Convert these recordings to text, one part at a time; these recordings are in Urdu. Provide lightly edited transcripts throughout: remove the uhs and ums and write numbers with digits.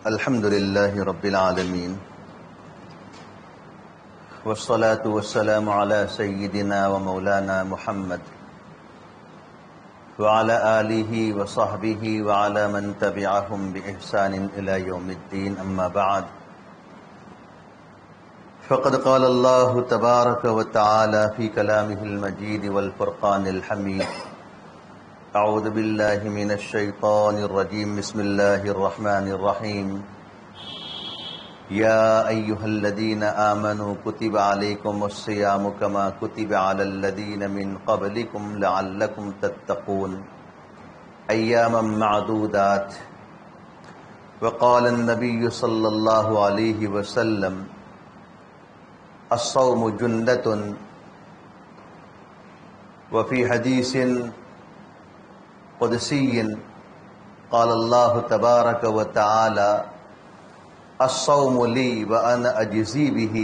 الحمد لله رب العالمين والصلاة والسلام على سيدنا ومولانا محمد وعلى آله وصحبه وعلى من تبعهم بإحسان إلى يوم الدين أما بعد فقد قال الله تبارك وتعالى في كلامه المجيد والفرقان الحميد أعوذ بالله من الشيطان الرجيم بسم الله الرحمن الرحيم يا أيها الذين آمنوا كتب عليكم الصيام كما كتب على الذين من قبلكم لعلكم تتقون أياما معدودات وقال النبي صلى الله عليه وسلم الصوم جنة وفي حديث قدسي قال الله تبارك وتعالى الصوم لي وأنا أجزي به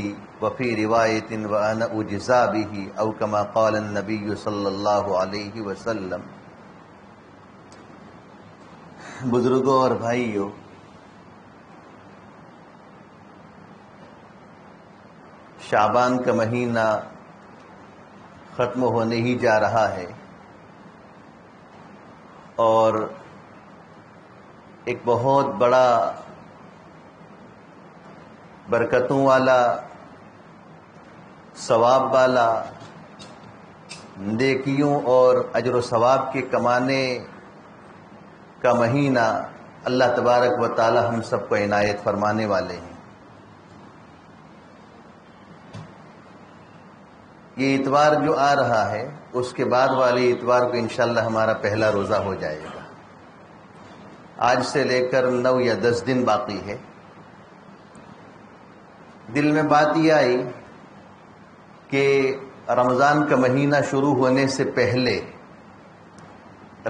وفي رواية وأنا أجزى به أو كما قال النبي صلی اللہ علیہ وسلم۔ بزرگوں اور بھائیوں، شعبان کا مہینہ ختم ہونے ہی جا رہا ہے اور ایک بہت بڑا برکتوں والا، ثواب والا، نیکیوں اور اجر و ثواب کے کمانے کا مہینہ اللہ تبارک و تعالی ہم سب کو عنایت فرمانے والے ہیں۔ یہ اتوار جو آ رہا ہے اس کے بعد والے اتوار کو انشاءاللہ ہمارا پہلا روزہ ہو جائے گا۔ آج سے لے کر 9 یا 10 دن باقی ہے۔ دل میں بات یہ آئی کہ رمضان کا مہینہ شروع ہونے سے پہلے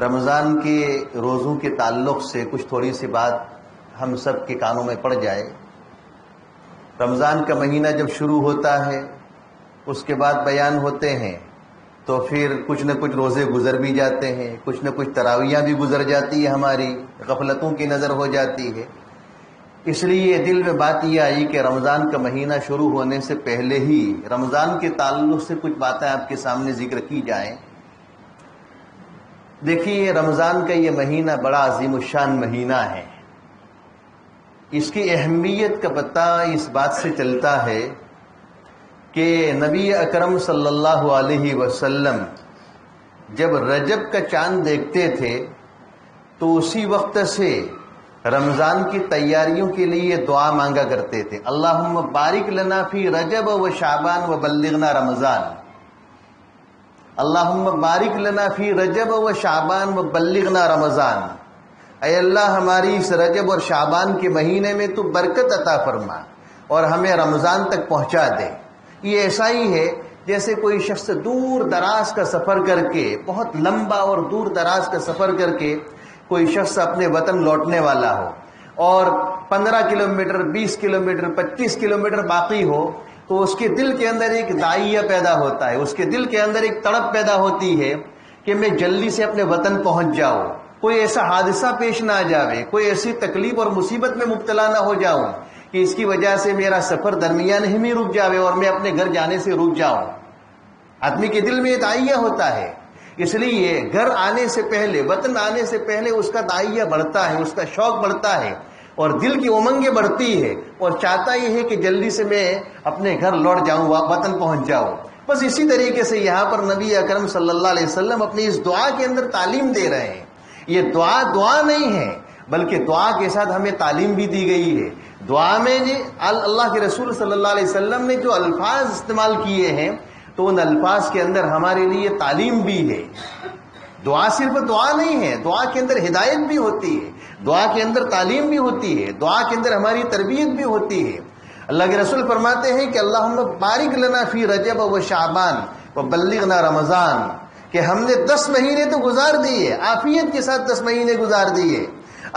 رمضان کے روزوں کے تعلق سے کچھ تھوڑی سی بات ہم سب کے کانوں میں پڑ جائے۔ رمضان کا مہینہ جب شروع ہوتا ہے اس کے بعد بیان ہوتے ہیں تو پھر کچھ نہ کچھ روزے گزر بھی جاتے ہیں، کچھ نہ کچھ تراویحیں بھی گزر جاتی ہے، ہماری غفلتوں کی نظر ہو جاتی ہے۔ اس لیے دل میں بات یہ آئی کہ رمضان کا مہینہ شروع ہونے سے پہلے ہی رمضان کے تعلق سے کچھ باتیں آپ کے سامنے ذکر کی جائیں۔ دیکھیے، رمضان کا یہ مہینہ بڑا عظیم الشان مہینہ ہے۔ اس کی اہمیت کا پتہ اس بات سے چلتا ہے کہ نبی اکرم صلی اللہ علیہ وسلم جب رجب کا چاند دیکھتے تھے تو اسی وقت سے رمضان کی تیاریوں کے لیے دعا مانگا کرتے تھے۔ اللہم بارک لنا فی رجب و شعبان و بلغنا رمضان۔ اللہم بارک لنا فی رجب و شعبان و بلغنا رمضان۔ اے اللہ، ہماری اس رجب اور شعبان کے مہینے میں تو برکت عطا فرما اور ہمیں رمضان تک پہنچا دے۔ یہ ایسا ہی ہے جیسے کوئی شخص دور دراز کا سفر کر کے، بہت لمبا اور دور دراز کا سفر کر کے کوئی شخص اپنے وطن لوٹنے والا ہو اور 15 کلومیٹر، 20 کلومیٹر، 25 کلومیٹر باقی ہو تو اس کے دل کے اندر ایک داعیہ پیدا ہوتا ہے، اس کے دل کے اندر ایک تڑپ پیدا ہوتی ہے کہ میں جلدی سے اپنے وطن پہنچ جاؤں، کوئی ایسا حادثہ پیش نہ آ جاوے، کوئی ایسی تکلیف اور مصیبت میں مبتلا نہ ہو جاؤں کہ اس کی وجہ سے میرا سفر درمیان ہی میں رک جاوے اور میں اپنے گھر جانے سے رک جاؤں۔ آدمی کے دل میں یہ داعیہ ہوتا ہے، اس لیے گھر آنے سے پہلے، وطن آنے سے پہلے اس کا داعیہ بڑھتا ہے، اس کا شوق بڑھتا ہے اور دل کی امنگیں بڑھتی ہے اور چاہتا یہ ہے کہ جلدی سے میں اپنے گھر لوٹ جاؤں، وطن پہنچ جاؤں۔ بس اسی طریقے سے یہاں پر نبی اکرم صلی اللہ علیہ وسلم اپنی اس دعا کے اندر تعلیم دے رہے ہیں۔ یہ دعا نہیں ہے بلکہ دعا کے ساتھ ہمیں تعلیم بھی دی گئی ہے۔ دعا میں جی اللہ کے رسول صلی اللہ علیہ وسلم نے جو الفاظ استعمال کیے ہیں تو ان الفاظ کے اندر ہمارے لیے تعلیم بھی ہے۔ دعا صرف دعا نہیں ہے، دعا کے اندر ہدایت بھی ہوتی ہے، دعا کے اندر تعلیم بھی ہوتی ہے، دعا کے اندر ہماری تربیت بھی ہوتی ہے۔ اللہ کے رسول فرماتے ہیں کہ اللہم بارک لنا فی رجب و شعبان و بلغنا رمضان، کہ ہم نے 10 مہینے تو گزار دیے، عافیت کے ساتھ 10 مہینے گزار دیے،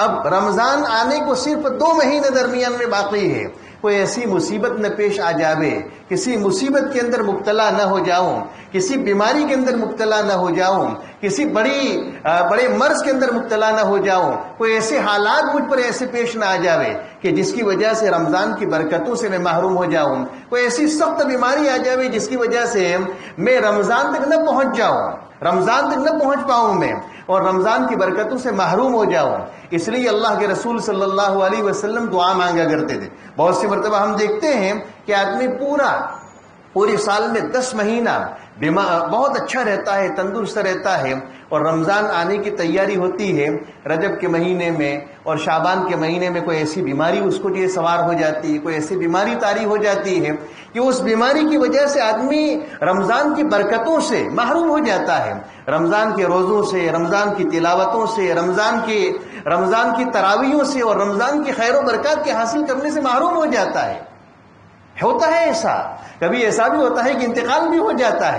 اب رمضان آنے کو صرف 2 مہینے درمیان میں باقی ہے، کوئی ایسی مصیبت نہ پیش آ جاوے، کسی مصیبت کے اندر مبتلا نہ ہو جاؤں، کسی بیماری کے اندر مبتلا نہ ہو جاؤں، کسی بڑے مرض کے اندر مبتلا نہ ہو جاؤں، کوئی ایسے حالات مجھ پر ایسے پیش نہ آ جاوے کہ جس کی وجہ سے رمضان کی برکتوں سے میں محروم ہو جاؤں، کوئی ایسی سخت بیماری آ جاوے جس کی وجہ سے میں رمضان تک نہ پہنچ جاؤں، رمضان تک نہ پہنچ پاؤں میں اور رمضان کی برکتوں سے محروم ہو جاؤں۔ اس لیے اللہ کے رسول صلی اللہ علیہ وسلم دعا مانگا کرتے تھے۔ بہت سی مرتبہ ہم دیکھتے ہیں کہ آدمی پورے سال میں 10 مہینہ بہت اچھا رہتا ہے، تندرست رہتا ہے، اور رمضان آنے کی تیاری ہوتی ہے رجب کے مہینے میں اور شعبان کے مہینے میں کوئی ایسی بیماری اس کو جو سوار ہو جاتی ہے، کوئی ایسی بیماری طاری ہو جاتی ہے کہ اس بیماری کی وجہ سے آدمی رمضان کی برکتوں سے محروم ہو جاتا ہے، رمضان کے روزوں سے، رمضان کی تلاوتوں سے، رمضان کی تراویحوں سے اور رمضان کی خیر و برکات کے حاصل کرنے سے محروم ہو جاتا ہے۔ ہوتا ہے ایسا، کبھی ایسا بھی ہوتا ہے کہ انتقال بھی ہو جاتا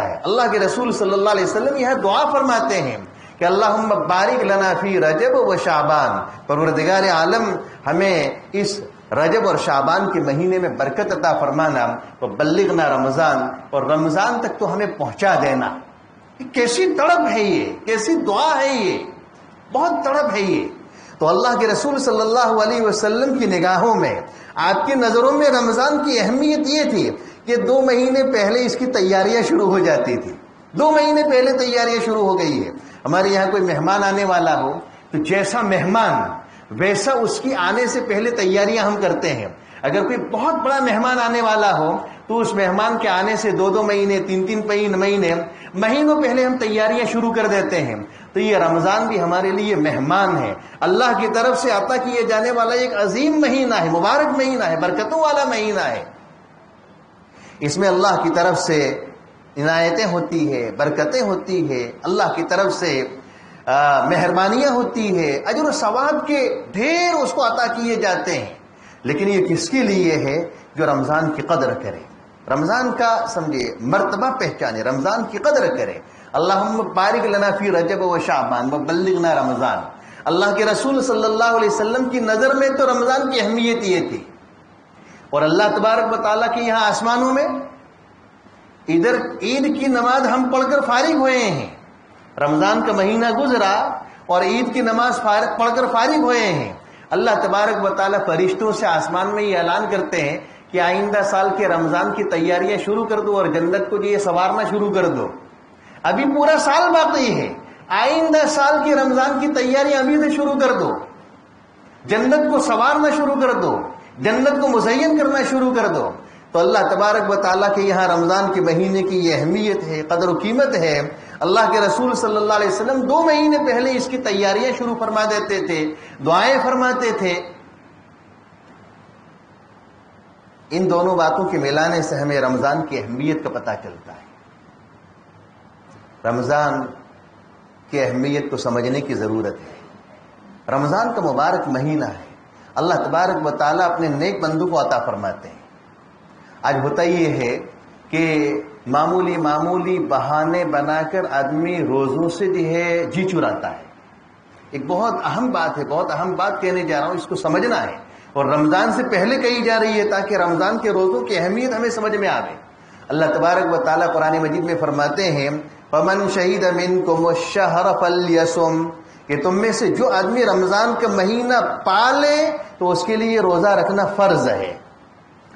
ہے، اللہ کے رسول صلی اللہ علیہ وسلم یہ دعا فرماتے ہیں کہ اللہم بارک لنا فی رجب و شعبان، پروردگار عالم ہمیں اس رجب اور شعبان کے مہینے میں برکت عطا فرمانا، تو بلغنا رمضان، اور رمضان تک تو ہمیں پہنچا دینا۔ کیسی تڑپ ہے یہ، کیسی دعا ہے یہ، بہت تڑپ ہے یہ۔ تو اللہ کے رسول صلی اللہ علیہ وسلم کی نگاہوں میں، آپ کی نظروں میں رمضان کی اہمیت یہ تھی کہ 2 مہینے پہلے اس کی تیاریاں شروع ہو جاتی تھی، 2 مہینے پہلے تیاریاں شروع ہو گئی ہے۔ ہمارے یہاں کوئی مہمان آنے والا ہو تو جیسا مہمان ویسا اس کی آنے سے پہلے تیاریاں ہم کرتے ہیں۔ اگر کوئی بہت بڑا مہمان آنے والا ہو تو اس مہمان کے آنے سے 2 مہینے 3 مہینے مہینوں پہلے ہم تیاریاں شروع کر دیتے ہیں۔ تو یہ رمضان بھی ہمارے لیے مہمان ہے، اللہ کی طرف سے عطا کیے جانے والا ایک عظیم مہینہ ہے، مبارک مہینہ ہے، برکتوں والا مہینہ ہے۔ اس میں اللہ کی طرف سے عنایتیں ہوتی ہے، برکتیں ہوتی ہے، اللہ کی طرف سے مہربانیاں ہوتی ہے، اجر و ثواب کے ڈھیر اس کو عطا کیے جاتے ہیں۔ لیکن یہ کس کے لیے ہے؟ جو رمضان کی قدر کرے، رمضان کا سمجھے مرتبہ پہچانے، رمضان کی قدر کرے۔ اللہم بارک لنا فی رجب و شعبان وبلغنا رمضان۔ اللہ کے رسول صلی اللہ علیہ وسلم کی نظر میں تو رمضان کی اہمیت یہ تھی، اور اللہ تبارک و تعالیٰ کے یہاں آسمانوں میں ادھر عید کی نماز ہم پڑھ کر فارغ ہوئے ہیں، رمضان کا مہینہ گزرا اور عید کی نماز پڑھ کر فارغ ہوئے ہیں۔ اللہ تبارک و تعالیٰ فرشتوں سے آسمان میں یہ اعلان کرتے ہیں کہ آئندہ سال کے رمضان کی تیاریاں شروع کر دو اور جنت کو یہ سنوارنا شروع کر دو۔ ابھی پورا سال باقی ہے، آئندہ سال کی رمضان کی تیاریاں ابھی سے شروع کر دو، جنت کو سنوارنا شروع کر دو، جنت کو مزین کرنا شروع کر دو۔ تو اللہ تبارک و تعالیٰ کے یہاں رمضان کے مہینے کی یہ اہمیت ہے، قدر و قیمت ہے۔ اللہ کے رسول صلی اللہ علیہ وسلم 2 مہینے پہلے اس کی تیاریاں شروع فرما دیتے تھے، دعائیں فرماتے تھے۔ ان دونوں باتوں کے ملانے سے ہمیں رمضان کی اہمیت کا پتہ چلتا ہے۔ رمضان کی اہمیت کو سمجھنے کی ضرورت ہے۔ رمضان کا مبارک مہینہ ہے، اللہ تبارک و تعالیٰ اپنے نیک بندوں کو عطا فرماتے ہیں۔ آج ہوتا یہ ہے کہ معمولی بہانے بنا کر آدمی روزوں سے جو ہے جی چراتا ہے۔ ایک بہت اہم بات ہے، بہت اہم بات کہنے جا رہا ہوں، اس کو سمجھنا ہے، اور رمضان سے پہلے کہی جا رہی ہے تاکہ رمضان کے روزوں کی اہمیت ہمیں سمجھ میں آئے۔ اللہ تبارک و تعالیٰ قرآن مجید میں فرماتے ہیں فَمَنْ شَهِدَ مِنْكُمُ الشَّهْرَ فَلْيَصُمْ، کہ تم میں سے جو آدمی رمضان کا مہینہ پالے تو اس کے لیے روزہ رکھنا فرض ہے۔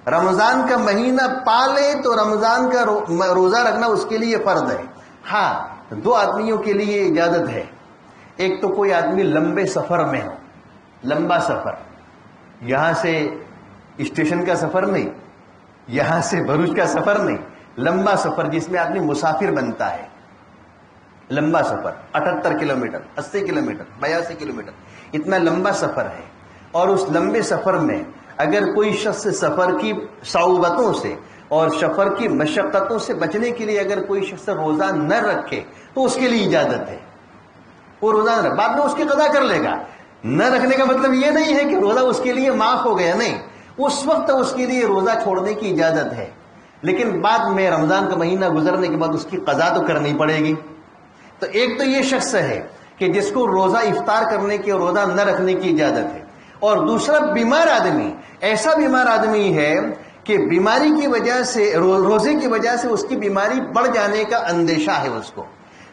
رمضان کا مہینہ پالے تو رمضان کا روزہ رکھنا اس کے لیے فرض ہے۔ ہاں 2 آدمیوں کے لیے اجازت ہے، ایک تو کوئی آدمی لمبے سفر میں ہو، لمبا سفر، یہاں سے اسٹیشن کا سفر نہیں، یہاں سے بھروچ کا سفر نہیں، لمبا سفر جس میں آدمی مسافر بنتا ہے، لمبا سفر 78 کلومیٹر، 80 کلومیٹر، 82 کلومیٹر، اتنا لمبا سفر ہے۔ اور اس لمبے سفر میں اگر کوئی شخص سفر کی صعوبتوں سے اور سفر کی مشقتوں سے بچنے کے لیے اگر کوئی شخص روزہ نہ رکھے تو اس کے لیے اجازت ہے، وہ روزہ نہ رکھے، بعد میں اس کی قضا کر لے گا۔ نہ رکھنے کا مطلب یہ نہیں ہے کہ روزہ اس کے لیے معاف ہو گیا، نہیں، اس وقت اس کے لیے روزہ چھوڑنے کی اجازت ہے، لیکن بعد میں رمضان کا مہینہ گزرنے کے بعد اس کی قضا تو کرنی پڑے گی۔ تو ایک تو یہ شخص ہے کہ جس کو روزہ افطار کرنے کی اور روزہ نہ رکھنے کی اجازت ہے، اور دوسرا بیمار آدمی، ایسا بیمار آدمی ہے کہ بیماری کی وجہ سے، روزے کی وجہ سے اس کی بیماری بڑھ جانے کا اندیشہ ہے، اس کو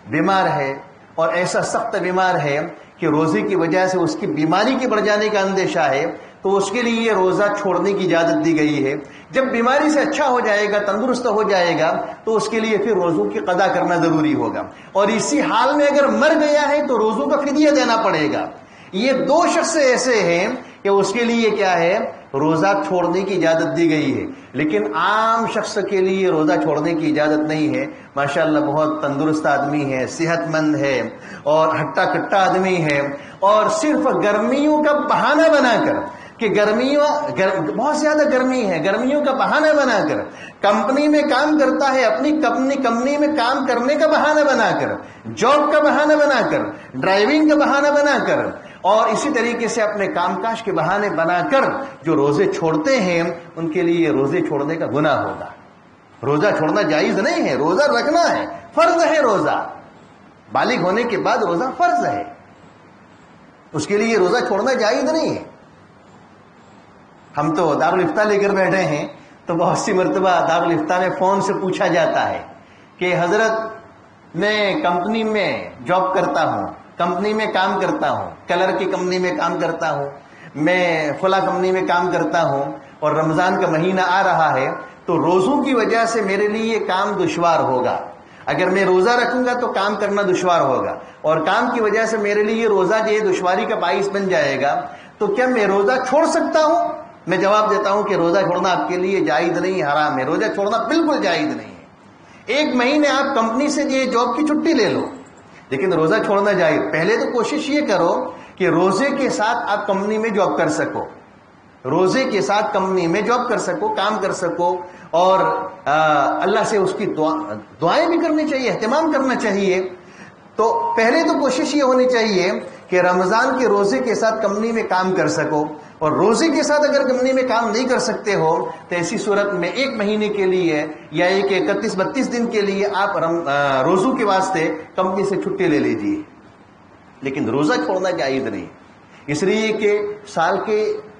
بیمار ہے اور ایسا سخت بیمار ہے کہ روزے کی وجہ سے اس کی بیماری کے بڑھ جانے کا اندیشہ ہے، تو اس کے لیے یہ روزہ چھوڑنے کی اجازت دی گئی ہے۔ جب بیماری سے اچھا ہو جائے گا، تندرست ہو جائے گا، تو اس کے لیے پھر روزوں کی قضا کرنا ضروری ہوگا، اور اسی حال میں اگر مر گیا ہے تو روزوں کا فدیہ دینا پڑے گا۔ یہ دو شخص ایسے ہیں کہ اس کے لیے کیا ہے، روزہ چھوڑنے کی اجازت دی گئی ہے، لیکن عام شخص کے لیے روزہ چھوڑنے کی اجازت نہیں ہے۔ ماشاءاللہ بہت تندرست آدمی ہے، صحت مند ہے اور ہٹا کٹا آدمی ہے، اور صرف گرمیوں کا بہانہ بنا کر کہ بہت زیادہ گرمی ہے، گرمیوں کا بہانہ بنا کر کمپنی میں کام کرتا ہے، اپنی کمپنی میں کام کرنے کا بہانہ بنا کر، جاب کا بہانہ بنا کر، ڈرائیونگ کا بہانہ بنا کر، اور اسی طریقے سے اپنے کام کاج کے بہانے بنا کر جو روزے چھوڑتے ہیں، ان کے لیے روزے چھوڑنے کا گناہ ہوگا۔ روزہ چھوڑنا جائز نہیں ہے، روزہ رکھنا ہے، فرض ہے روزہ، بالغ ہونے کے بعد روزہ فرض ہے، اس کے لیے روزہ چھوڑنا جائز نہیں ہے۔ ہم تو دارالفتہ لے کر بیٹھے ہیں، تو بہت سی مرتبہ دارالفتہ میں فون سے پوچھا جاتا ہے کہ حضرت میں کمپنی میں جاب کرتا ہوں، کمپنی میں کام کرتا ہوں، کلر کی کمپنی میں کام کرتا ہوں، میں فلاں کمپنی میں کام کرتا ہوں، اور رمضان کا مہینہ آ رہا ہے تو روزوں کی وجہ سے میرے لیے یہ کام دشوار ہوگا، اگر میں روزہ رکھوں گا تو کام کرنا دشوار ہوگا، اور کام کی وجہ سے میرے لیے روزہ جو ہے دشواری کا باعث بن جائے گا، تو کیا میں روزہ چھوڑ سکتا ہوں؟ میں جواب دیتا ہوں کہ روزہ چھوڑنا آپ کے لیے جائز نہیں، حرام ہے، روزہ چھوڑنا بالکل جائز نہیں ہے۔ ایک مہینے آپ کمپنی سے یہ جاب کی چھٹی لے لو، لیکن روزہ چھوڑنا جائز۔ پہلے تو کوشش یہ کرو کہ روزے کے ساتھ آپ کمپنی میں جاب کر سکو، روزے کے ساتھ کمپنی میں جاب کر سکو، کام کر سکو، اور اللہ سے اس کی دعائیں بھی کرنی چاہیے، اہتمام کرنا چاہیے۔ تو پہلے تو کوشش یہ ہونی چاہیے کہ رمضان کے روزے کے ساتھ کمپنی میں کام کر سکو، اور روزے کے ساتھ اگر کمپنی میں کام نہیں کر سکتے ہو تو ایسی صورت میں ایک مہینے کے لیے یا ایک 31-32 دن کے لیے آپ روزوں کے واسطے کمپنی سے چھٹی لے لیجیے، لیکن روزہ چھوڑنا جائز نہیں، اس لیے کہ سال کے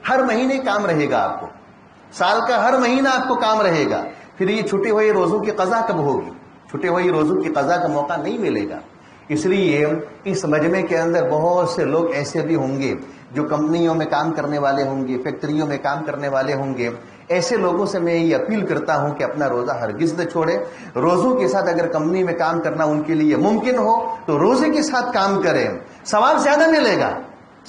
ہر مہینے کام رہے گا، آپ کو سال کا ہر مہینہ آپ کو کام رہے گا، پھر یہ چھٹی ہوئی روزوں کی قضا کب ہوگی؟ چھٹی ہوئی روزوں کی قضا کا موقع نہیں ملے گا۔ اس لیے اس مجمع کے اندر بہت سے لوگ ایسے بھی ہوں گے جو کمپنیوں میں کام کرنے والے ہوں گے، فیکٹریوں میں کام کرنے والے ہوں گے، ایسے لوگوں سے میں یہ اپیل کرتا ہوں کہ اپنا روزہ ہرگز نہ چھوڑے۔ روزوں کے ساتھ اگر کمپنی میں کام کرنا ان کے لیے ممکن ہو تو روزے کے ساتھ کام کریں، ثواب زیادہ ملے گا،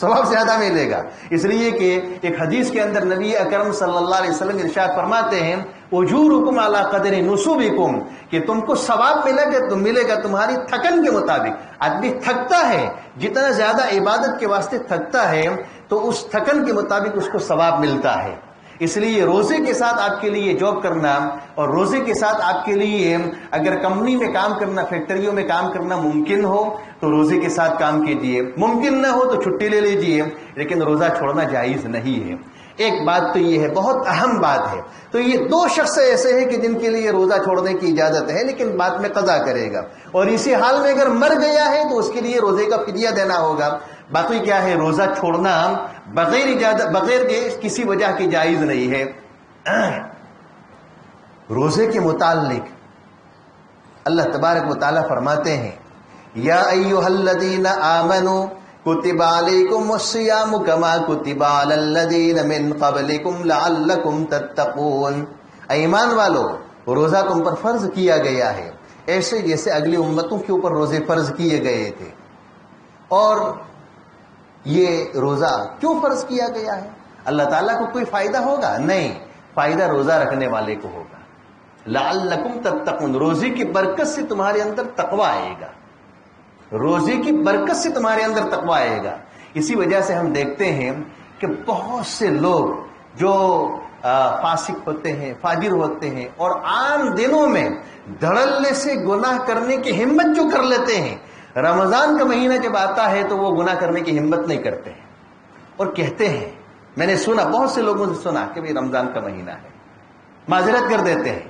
ثواب زیادہ ملے گا۔ اس لیے کہ ایک حدیث کے اندر نبی اکرم صلی اللہ علیہ وسلم ارشاد فرماتے ہیں اجورکم علی قدر نصوبکم، کہ تم کو ثواب ملے گا تمہاری تھکن کے مطابق۔ آدمی تھکتا ہے، جتنا زیادہ عبادت کے واسطے تھکتا ہے تو اس تھکن کے مطابق اس کو ثواب ملتا ہے۔ اس لیے روزے کے ساتھ آپ کے لیے جاب کرنا، اور روزے کے ساتھ آپ کے لیے اگر کمپنی میں کام کرنا، فیکٹریوں میں کام کرنا ممکن ہو تو روزے کے ساتھ کام کیجیے، ممکن نہ ہو تو چھٹی لے لیجیے، لیکن روزہ چھوڑنا جائز نہیں ہے۔ ایک بات تو یہ ہے، بہت اہم بات ہے، تو یہ دو شخص ایسے ہیں کہ جن کے لیے روزہ چھوڑنے کی اجازت ہے، لیکن بعد میں قضا کرے گا، اور اسی حال میں اگر مر گیا ہے تو اس کے لیے روزے کا فدیہ دینا ہوگا۔ باقی کیا ہے، روزہ چھوڑنا بغیر اجازت، بغیر کسی وجہ کی جائز نہیں ہے۔ روزے کے متعلق اللہ تبارک و تعالیٰ فرماتے ہیں یا ایھا الذین آمنوا کتب علیکم الصیام کما کتب علی الذین من قبلکم لعلکم تتقون، ایمان والو روزہ تم پر فرض کیا گیا ہے ایسے جیسے اگلی امتوں کے اوپر روزے فرض کیے گئے تھے۔ اور یہ روزہ کیوں فرض کیا گیا ہے؟ اللہ تعالیٰ کو کوئی فائدہ ہوگا؟ نہیں، فائدہ روزہ رکھنے والے کو ہوگا۔ لعلکم تتقون، روزے کی برکت سے تمہارے اندر تقوی آئے گا، روزے کی برکت سے تمہارے اندر تقوی آئے گا۔ اسی وجہ سے ہم دیکھتے ہیں کہ بہت سے لوگ جو فاسق ہوتے ہیں، فاجر ہوتے ہیں، اور عام دنوں میں دھڑلے سے گناہ کرنے کی ہمت جو کر لیتے ہیں، رمضان کا مہینہ جب آتا ہے تو وہ گناہ کرنے کی ہمت نہیں کرتے ہیں، اور کہتے ہیں، میں نے سنا، بہت سے لوگوں سے سنا کہ رمضان کا مہینہ ہے، معذرت کر دیتے ہیں۔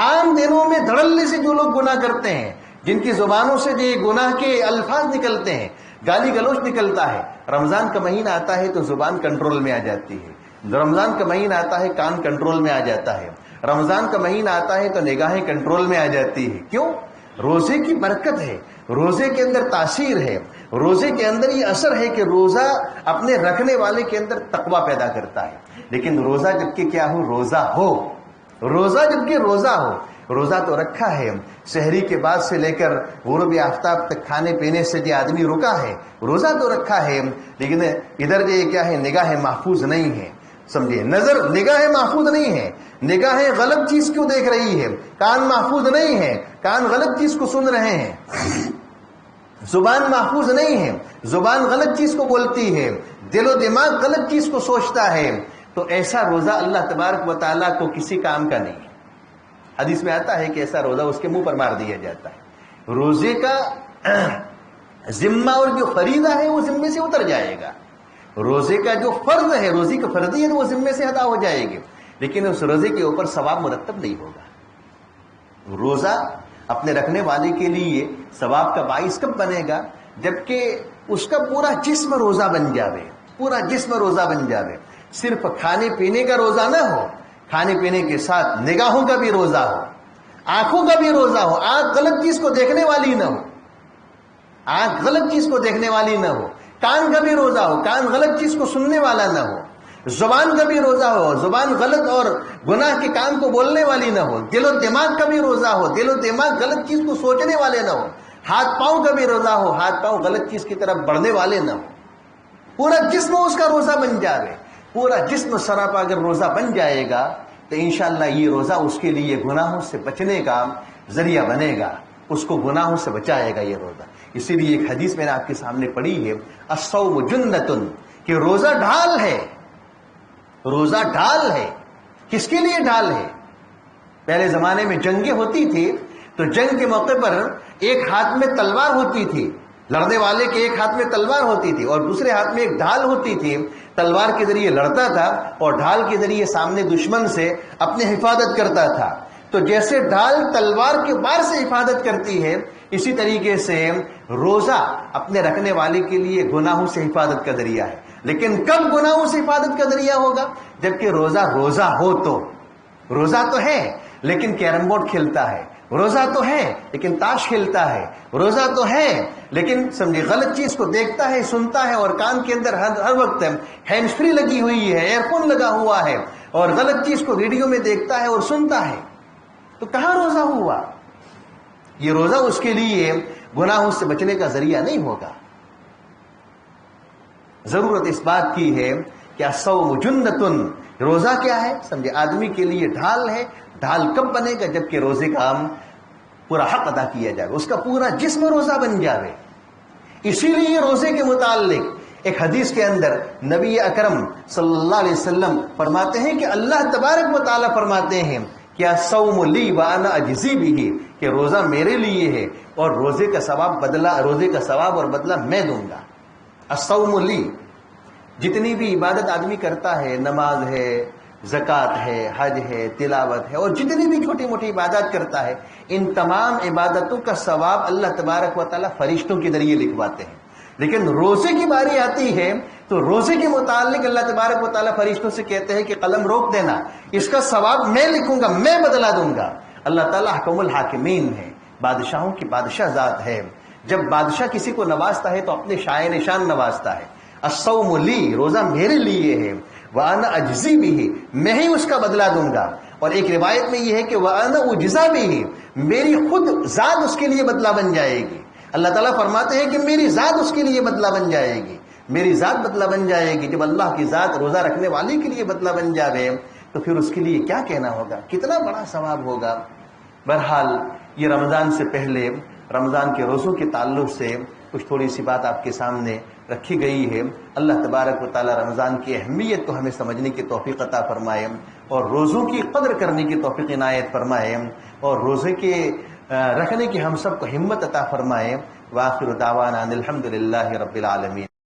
عام دنوں میں دھڑلے سے جو لوگ گناہ کرتے ہیں، جن کی زبانوں سے جو گناہ کے الفاظ نکلتے ہیں، گالی گلوچ نکلتا ہے. رمضان کا مہینہ آتا ہے تو زبان کنٹرول میں آ جاتی ہے. رمضان کا مہینہ آتا ہے کان کنٹرول میں آ جاتا ہے. رمضان کا مہینہ آتا ہے تو نگاہیں کنٹرول میں آ جاتی ہے. کیوں؟ روزے کی برکت ہے, روزے کے اندر تاثیر ہے, روزے کے اندر یہ اثر ہے کہ روزہ اپنے رکھنے والے کے اندر تقویٰ پیدا کرتا ہے. لیکن روزہ جبکہ کیا ہو؟ روزہ ہو. روزہ جبکہ روزہ ہو. روزہ تو رکھا ہے, سحری کے بعد سے لے کر غروب آفتاب تک کھانے پینے سے جو آدمی رکا ہے, روزہ تو رکھا ہے, لیکن ادھر جو کیا ہے, نگاہ محفوظ نہیں ہے. سمجھے, نظر نگاہ محفوظ نہیں ہے, نگاہیں غلط چیز کیوں دیکھ رہی ہے, کان محفوظ نہیں ہے, کان غلط چیز کو سن رہے ہیں, زبان محفوظ نہیں ہے, زبان غلط چیز کو بولتی ہے, دل و دماغ غلط چیز کو سوچتا ہے. تو ایسا روزہ اللہ تبارک و تعالیٰ کو کسی کام کا نہیں ہے. حدیث میں آتا ہے کہ ایسا روزہ اس کے منہ پر مار دیا جاتا ہے. روزے کا ذمہ اور جو فریضہ ہے وہ ذمے سے اتر جائے گا. روزے کا جو فرض ہے, روزے کا فرضیت وہ ذمے سے ادا ہو جائے گی, لیکن اس روزے کے اوپر ثواب مرتب نہیں ہوگا. روزہ اپنے رکھنے والے کے لیے ثواب کا باعث کب بنے گا؟ جبکہ اس کا پورا جسم روزہ بن جاوے, پورا جسم روزہ بن جاوے. صرف کھانے پینے کا روزہ نہ ہو, کھانے پینے کے ساتھ نگاہوں کا بھی روزہ ہو, آنکھوں کا بھی روزہ ہو. آنکھ غلط چیز کو دیکھنے والی نہ ہو, آنکھ غلط چیز کو دیکھنے والی نہ ہو. کان کا بھی روزہ ہو, کان غلط چیز کو سننے والا نہ ہو. زبان کا بھی روزہ ہو, زبان غلط اور گناہ کے کام کو بولنے والی نہ ہو. دل و دماغ کا بھی روزہ ہو, دل و دماغ غلط چیز کو سوچنے والے نہ ہو. ہاتھ پاؤں کا بھی روزہ ہو, ہاتھ پاؤں غلط چیز کی طرف بڑھنے والے نہ ہو. پورا جسم اس کا روزہ بن جائے, پورا جسم سراپا اگر روزہ بن جائے گا تو انشاءاللہ یہ روزہ اس کے لیے گناہوں سے بچنے کا ذریعہ بنے گا, اس کو گناہوں سے بچائے گا یہ روزہ. اسی لیے ایک حدیث میں نے آپ کے سامنے پڑھی ہے, الصوم جنۃ, کہ روزہ ڈھال ہے. روزہ ڈھال ہے. کس کے لیے ڈھال ہے؟ پہلے زمانے میں جنگیں ہوتی تھی تو جنگ کے موقع پر ایک ہاتھ میں تلوار ہوتی تھی, لڑنے والے کے ایک ہاتھ میں تلوار ہوتی تھی اور دوسرے ہاتھ میں ایک ڈھال ہوتی تھی. تلوار کے ذریعے لڑتا تھا اور ڈھال کے ذریعے سامنے دشمن سے اپنی حفاظت کرتا تھا. تو جیسے ڈھال تلوار کے وار سے حفاظت کرتی ہے, اسی طریقے سے روزہ اپنے رکھنے والے کے لیے گناہوں سے حفاظت کا ذریعہ ہے. لیکن کب گناہوں سے حفاظت کا ذریعہ ہوگا؟ جبکہ روزہ روزہ ہو. تو روزہ تو ہے لیکن کیرم بورڈ کھیلتا ہے, روزہ تو ہے لیکن تاش کھیلتا ہے, روزہ تو ہے لیکن سمجھے غلط چیز کو دیکھتا ہے, سنتا ہے, اور کان کے اندر ہر وقت ہینڈ فری لگی ہوئی ہے, ایئر فون لگا ہوا ہے, اور غلط چیز کو ریڈیو میں دیکھتا ہے اور سنتا ہے. تو کہاں روزہ ہوا؟ یہ روزہ اس کے لیے گناہوں سے بچنے کا ذریعہ نہیں ہوگا. ضرورت اس بات کی ہے کہ الصوم جنۃ, روزہ کیا ہے؟ سمجھے آدمی کے لیے ڈھال ہے. ڈھال کب بنے گا؟ جبکہ روزے کا پورا حق ادا کیا جائے, اس کا پورا جسم روزہ بن جائے. اسی لیے روزے کے متعلق ایک حدیث کے اندر نبی اکرم صلی اللہ علیہ وسلم فرماتے ہیں کہ اللہ تبارک و تعالیٰ فرماتے ہیں کہ الصوم لی وانا اجزی بہ, کہ روزہ میرے لیے ہے اور روزے کا ثواب اور بدلہ میں دوں گا. الصوم لی, جتنی بھی عبادت آدمی کرتا ہے, نماز ہے, زکوٰۃ ہے, حج ہے, تلاوت ہے, اور جتنی بھی چھوٹی موٹی عبادات کرتا ہے, ان تمام عبادتوں کا ثواب اللہ تبارک و تعالیٰ فرشتوں کے ذریعے لکھواتے ہیں. لیکن روزے کی باری آتی ہے تو روزے کے متعلق اللہ تبارک و تعالیٰ فرشتوں سے کہتے ہیں کہ قلم روک دینا, اس کا ثواب میں لکھوں گا, میں بدلا دوں گا. اللہ تعالیٰ حکم الحاکمین ہے, بادشاہوں کی بادشاہ ذات ہے. جب بادشاہ کسی کو نوازتا ہے تو اپنے شائع نشان نوازتا ہے. الصوم لی, روزہ میرے لیے ہے, وَأَنَا أَجْزِي بِهِ, میں ہی اس کا بدلہ دوں گا. اور ایک روایت میں یہ ہے کہ وَأَنَا أُجْزَىٰ بِهِ, میری خود ذات اس کے لیے بدلہ بن جائے گی. اللہ تعالیٰ فرماتے ہیں کہ میری ذات اس کے لیے بدلہ بن جائے گی, میری ذات بدلہ بن جائے گی. جب اللہ کی ذات روزہ رکھنے والے کے لیے بدلہ بن جائے تو پھر اس کے لیے کیا کہنا ہوگا, کتنا بڑا ثواب ہوگا. بہرحال یہ رمضان سے پہلے رمضان کے روزوں کے تعلق سے کچھ تھوڑی سی بات آپ کے سامنے رکھی گئی ہے. اللہ تبارک و تعالی رمضان کی اہمیت کو ہمیں سمجھنے کی توفیق عطا فرمائے اور روزوں کی قدر کرنے کی توفیق عنایت فرمائے اور روزے کے رکھنے کی ہم سب کو ہمت عطا فرمائے. وآخر دعوانا الحمدللہ رب العالمین.